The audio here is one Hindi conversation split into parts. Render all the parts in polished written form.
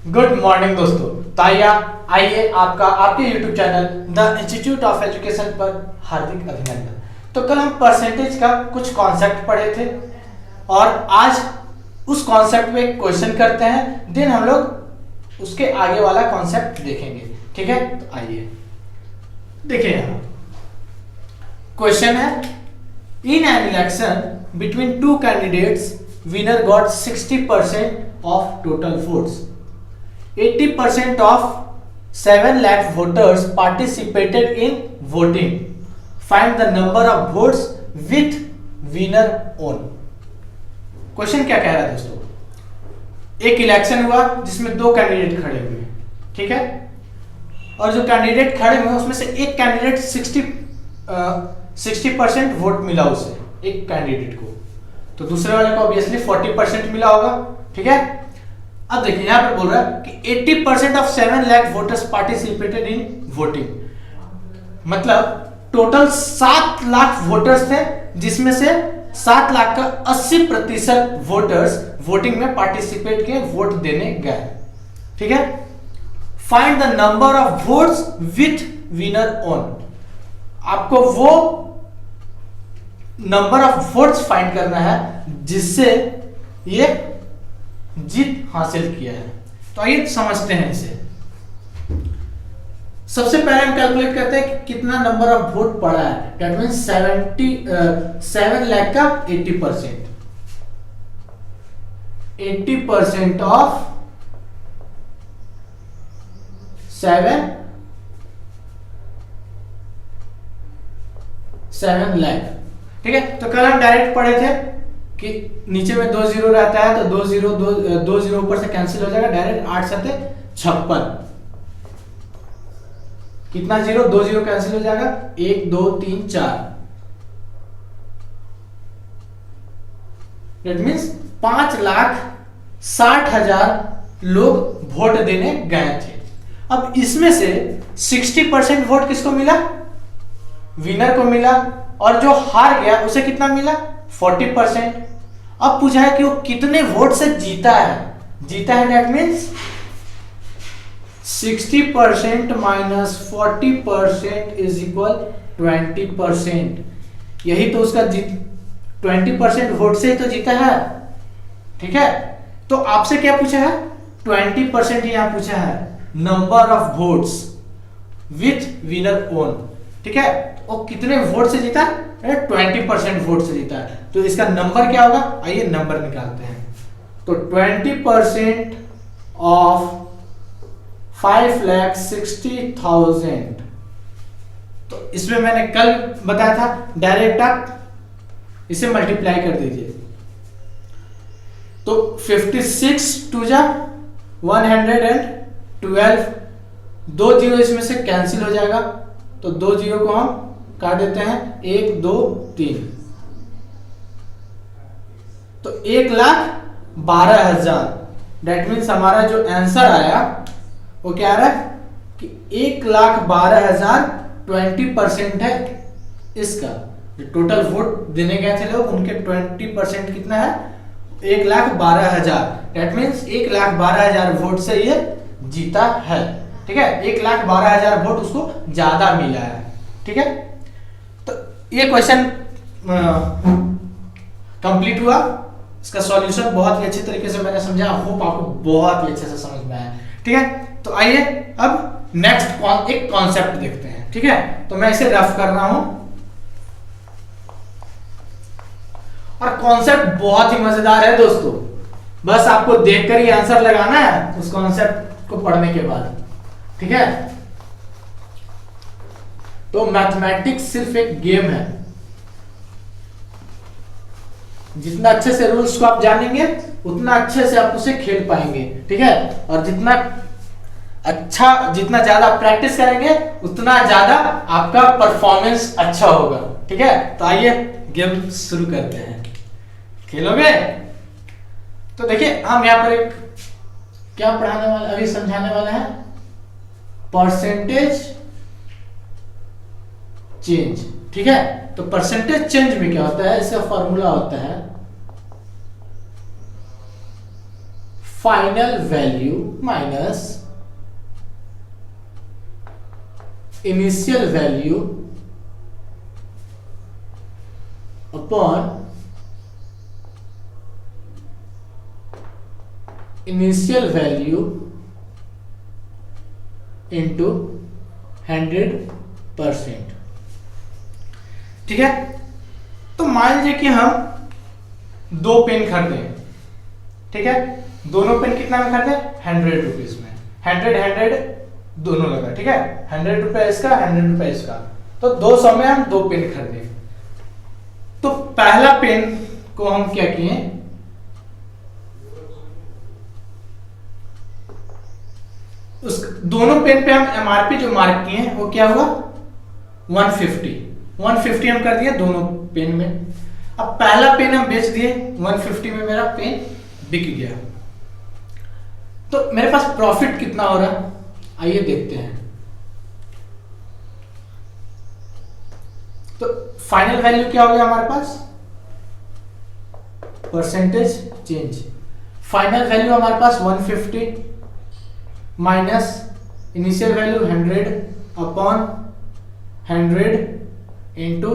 गुड मॉर्निंग दोस्तों। तो आइए आपका आपके YouTube channel the institute of education पर हार्दिक अभिनंदन। तो कल हम परसेंटेज का कुछ कॉन्सेप्ट पढ़े थे और आज उस कॉन्सेप्ट पे एक क्वेश्चन करते हैं, देन हम लोग उसके आगे वाला कॉन्सेप्ट देखेंगे। ठीक है, तो आइए देखिए यहाँ क्वेश्चन है, in an election between two candidates winner got 60% of total votes, 80% of 7 lakh voters participated in voting. Find the number of votes with winner on. Question क्या कह रहा है दोस्तों, एक इलेक्शन हुआ जिसमें दो कैंडिडेट खड़े हुए, ठीक है, और जो कैंडिडेट खड़े हुए उसमें से एक कैंडिडेट 60% वोट मिला उसे, एक कैंडिडेट को, तो दूसरे वाले को ऑब्वियसली 40% मिला होगा। ठीक है, अब देखिए यहां पे बोल रहा है कि 80% of 7 lakh voters participated in voting, मतलब टोटल 7 लाख वोटर्स थे जिसमें से 7 लाख का 80% वोटर्स वोटिंग में पार्टिसिपेट किए, वोट देने गए। ठीक है, find the number of votes with winner on, आपको वो नंबर ऑफ वोट्स फाइंड करना है जिससे ये जीत हासिल किया है। तो आइए समझते हैं इसे। सबसे पहले हम कैलकुलेट करते हैं कि कितना नंबर ऑफ वोट पड़ा है। दैट मींस 7 लाख का 80%, 80% ऑफ 7 लाख। ठीक है, तो कल हम डायरेक्ट पढ़े थे कि नीचे में 2 जीरो रहता है तो 2 जीरो ऊपर से कैंसिल हो जाएगा, डायरेक्ट 8 7 56, कितना जीरो, 2 जीरो कैंसिल हो जाएगा, 1 2 3 4, दैट मींस 5,60,000 लोग वोट देने गए थे। अब इसमें से 60% वोट किसको मिला, विनर को मिला, और जो हार गया उसे कितना मिला, 40%। अब पूछा है कि वो कितने वोट से जीता है, that means 60% minus 40% is equal 20%। यही तो उसका 20% वोट से ही तो जीता है। ठीक है, तो आपसे क्या पूछा है, 20% यहां पूछा है, number of votes with winner own. ठीक है, वो कितने वोट से जीता है, 20% वोट से जीता है, तो इसका नंबर क्या होगा, आइए नंबर निकालते हैं। तो 20% ऑफ 5,60,000, तो इसमें मैंने कल बताया था, डायरेक्ट आप इसे मल्टीप्लाई कर दीजिए, तो 56 टू जा 112, 2 जीरो इसमें से कैंसिल हो जाएगा, तो 2 जीरो को हम काट देते हैं, 1 2 3, तो 1,12,000। दैट मीन्स हमारा जो आंसर आया वो क्या आ रहा है कि 1,12,000 20% है इसका। जो टोटल वोट देने गए थे लोग उनके 20% कितना है, 1,12,000। दैट मीन्स 1,12,000 वोट से ये जीता है। ठीक है, 1,12,000 वोट उसको ज्यादा मिला है। ठीक है, तो ये क्वेश्चन कंप्लीट हुआ। इसका सॉल्यूशन बहुत ही अच्छे तरीके से मैंने समझा, होप आपको बहुत ही अच्छे से समझ में आया। ठीक है, तो आइए अब नेक्स्ट एक कॉन्सेप्ट देखते हैं। ठीक है, तो मैं इसे रफ कर रहा हूं, और कॉन्सेप्ट बहुत ही मजेदार है दोस्तों, बस आपको देखकर ही आंसर लगाना है उस कॉन्सेप्ट को पढ़ने के बाद। ठीक है, तो मैथमेटिक्स सिर्फ एक गेम है, जितना अच्छे से रूल्स को आप जानेंगे उतना अच्छे से आप उसे खेल पाएंगे। ठीक है, और जितना ज्यादा प्रैक्टिस करेंगे उतना ज्यादा आपका परफॉर्मेंस अच्छा होगा। ठीक है, तो आइए गेम शुरू करते हैं, खेलोगे? तो देखिए हम यहां पर एक क्या पढ़ाने वाले, अभी समझाने वाले हैं, परसेंटेज चेंज। ठीक है, तो परसेंटेज चेंज में क्या होता है, इसका फॉर्मूला होता है final value minus initial value upon initial value into 100%। ठीक है, तो मान लीजिए कि हम 2 पेन खरीदे। ठीक है, दोनों पेन कितना में खरीदे? 100 रुपीज में। 100 दोनों लगा। ठीक है, 100 रुपए इसका, 100 रुपए इसका, तो 200 में हम 2 पेन खरीदे। तो पहला पेन को हम क्या किए, उस दोनों पेन पे हम एमआरपी जो मार्क किए हैं वो क्या हुआ? 150 हम कर दिए दोनों पेन में। अब पहला पेन हम बेच दिए 150 में, मेरा पेन बिक गया। तो मेरे पास प्रॉफिट कितना हो रहा है, आइए देखते हैं। तो फाइनल वैल्यू क्या हो गया हमारे पास? Percentage change. फाइनल वैल्यू हमारे पास 150 minus initial value 100 upon 100 into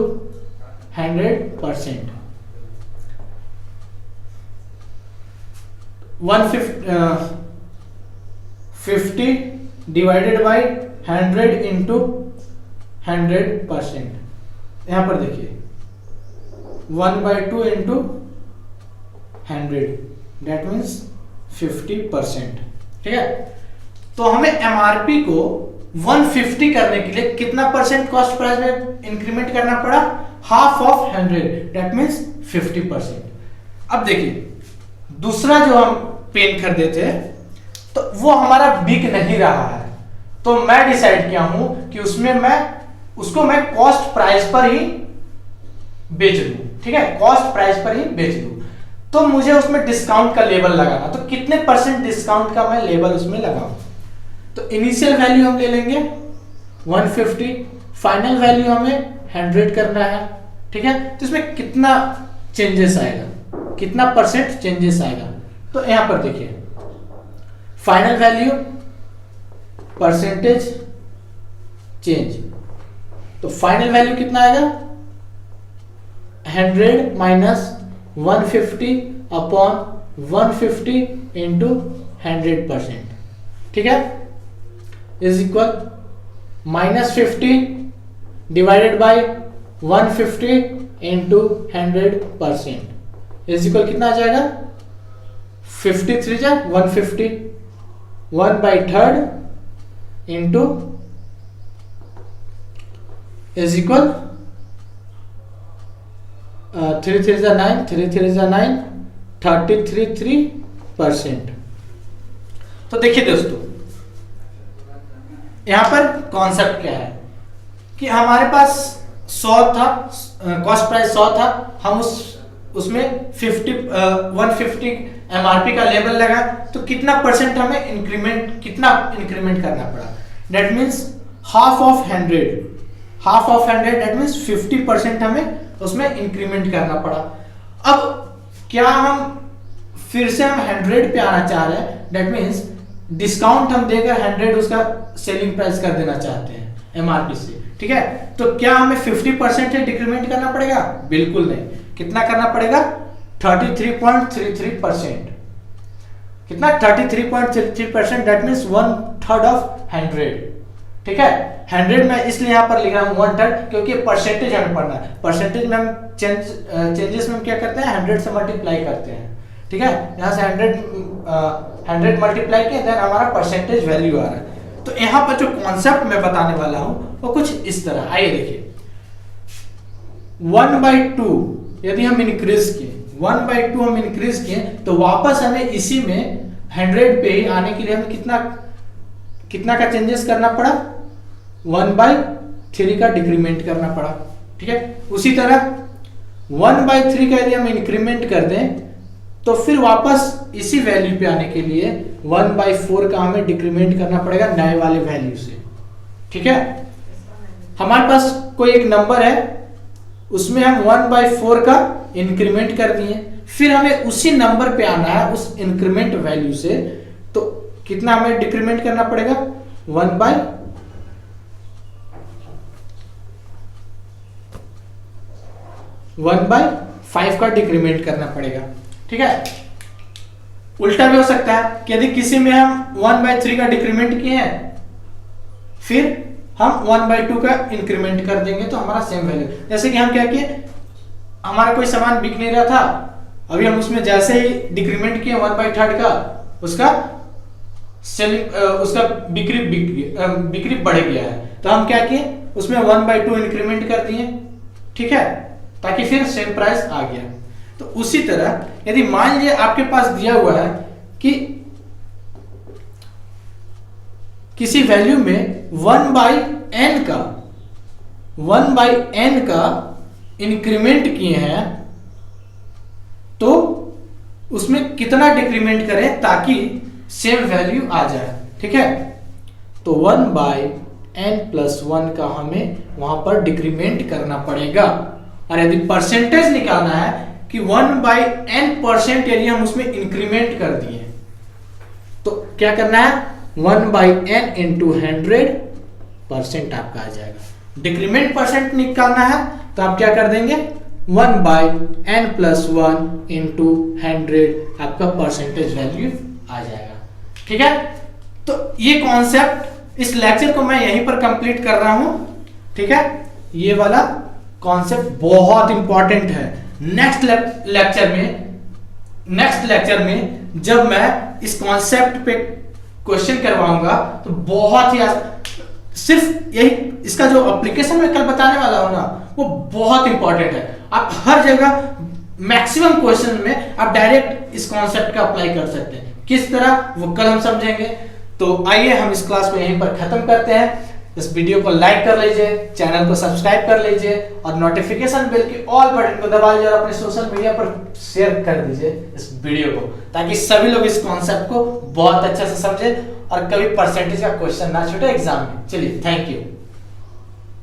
100%। 150 divided by 100 into 100%। यहां पर देखिए 1/2 इंटू 100, दैट मीन्स 50%। ठीक है, तो हमें एमआरपी को 150 करने के लिए कितना परसेंट कॉस्ट प्राइस में इंक्रीमेंट करना पड़ा? Half of 100, that means 50%। अब देखिए दूसरा जो हम पेन खरीदे थे तो वो हमारा बिक नहीं रहा है, तो मैं डिसाइड किया हूं कि उसको मैं कॉस्ट प्राइस पर ही बेच दूं। ठीक है, कॉस्ट प्राइस पर ही बेच दूं। तो मुझे उसमें डिस्काउंट का लेवल लगाना, तो कितने परसेंट डिस्काउंट का मैं लेवल उसमें लगाऊं? तो इनिशियल वैल्यू हम ले लेंगे 150, फाइनल वैल्यू हमें 100 करना है। ठीक है, तो इसमें कितना चेंजेस आएगा, कितना परसेंट चेंजेस आएगा? तो यहां पर देखिए फाइनल वैल्यू परसेंटेज चेंज, तो फाइनल वैल्यू कितना आएगा? 100 माइनस 150 अपॉन 150 इंटू 100%। ठीक है, is equal -50 divided by 150 into 100% is equal कितना आ जाएगा? 53 जा 150, 1/3 इंटू इज इक्वल 3 3 जा 9, 3 3 जा 9, 33%। तो देखिए दोस्तों यहां पर कॉन्सेप्ट क्या है कि हमारे पास 100 था, कॉस्ट प्राइस 100 था, हम उसमें 150 एमआरपी का लेवल लगा, तो कितना परसेंट हमें कितना इंक्रीमेंट करना पड़ा? That means half of 100, that means 50% हमें उसमें इंक्रीमेंट करना पड़ा। अब क्या हम फिर से हम 100 पे आना चाह रहे हैं, दैट मीन्स डिस्काउंट हम देकर 100 उसका सेलिंग प्राइस कर देना चाहते हैं एमआरपी से। ठीक है, तो क्या हमें 50% से डिक्रीमेंट करना पड़ेगा? बिल्कुल नहीं। कितना करना पड़ेगा? 33.33%। कितना? 33.33%, दैट मीन्स 1/3 ऑफ 100। ठीक है, 100 में इसलिए यहां पर लिख रहा हूं 1/3 क्योंकि परसेंटेज हमें पढ़ना है। परसेंटेज में हम चेंजेस में हम क्या करते हैं? 100 से मल्टीप्लाई करते हैं। ठीक है, यहां से 100 मल्टीप्लाई किया, देन हमारा परसेंटेज वैल्यू आ रहा है। तो यहां पर जो कॉन्सेप्ट मैं बताने वाला हूं वो कुछ इस तरह। आइए देखिए 1/2 यदि हम इंक्रीज किए, 1/2 हम इंक्रीज किए, तो वापस हमें इसी में 100 पे ही आने के लिए हमें कितना का चेंजेस करना पड़ा? 1/3 का डिक्रीमेंट करना पड़ा। ठीक है, उसी तरह 1/3 का यदि हम इंक्रीमेंट कर दें तो फिर वापस इसी वैल्यू पे आने के लिए 1/4 का हमें डिक्रीमेंट करना पड़ेगा नए वाले वैल्यू से। ठीक है, हमारे पास कोई एक नंबर है, उसमें हम 1/4 का इंक्रीमेंट कर दिए, फिर हमें उसी नंबर पे आना है उस इंक्रीमेंट वैल्यू से। तो कितना हमें डिक्रीमेंट करना पड़ेगा, 1/5 का डिक्रीमेंट करना पड़ेगा। ठीक है, उल्टा भी हो सकता है कि यदि किसी में हम 1/3 का डिक्रीमेंट किए हैं, फिर हम 1/2 का इंक्रीमेंट कर देंगे तो हमारा सेम वैल्यू। जैसे कि हम क्या किए, हमारा कोई सामान बिक नहीं रहा था, अभी हम उसमें जैसे ही डिक्रीमेंट किए 1/3 का, उसका सेलिंग उसका बिक्री बढ़ गया है। तो हम क्या किए, उसमें 1/2 इंक्रीमेंट कर दिए। ठीक है, ताकि फिर सेम प्राइस आ गया। तो उसी तरह यदि मान लीजिए आपके पास दिया हुआ है कि किसी वैल्यू में 1/n का इंक्रीमेंट किए हैं, तो उसमें कितना डिक्रीमेंट करें ताकि सेम वैल्यू आ जाए। ठीक है, तो 1/n+1 का हमें वहां पर डिक्रीमेंट करना पड़ेगा। और यदि परसेंटेज निकालना है कि 1/n% यदि हम उसमें इंक्रीमेंट कर दिए, तो क्या करना है, 1/n × 100% आपका आ जाएगा। डिक्रीमेंट परसेंट निकालना है तो आप क्या कर देंगे, 1/n+1 × 100 आपका परसेंटेज वैल्यू आ जाएगा। ठीक है, तो ये कॉन्सेप्ट इस लेक्चर को मैं यहीं पर कंप्लीट कर रहा हूं। ठीक है, ये वाला कॉन्सेप्ट बहुत इंपॉर्टेंट है। नेक्स्ट लेक्चर में जब मैं इस कॉन्सेप्ट पे क्वेश्चन करवाऊंगा तो बहुत ही सिर्फ यही इसका जो एप्लीकेशन में कल बताने वाला हूं ना, वो बहुत इंपॉर्टेंट है। आप हर जगह मैक्सिमम क्वेश्चन में आप डायरेक्ट इस कॉन्सेप्ट का अप्लाई कर सकते हैं। किस तरह, वो कल हम समझेंगे। तो आइए हम इस क्लास को यहीं पर खत्म करते हैं। इस वीडियो को लाइक कर लीजिए, चैनल को सब्सक्राइब कर लीजिए और नोटिफिकेशन बेल के ऑल बटन को दबा लीजिए और अपने सोशल मीडिया पर शेयर कर दीजिए इस वीडियो को, ताकि सभी लोग इस कॉन्सेप्ट को बहुत अच्छे से समझे और कभी परसेंटेज का क्वेश्चन ना छूटे एग्जाम में। चलिए, थैंक यू।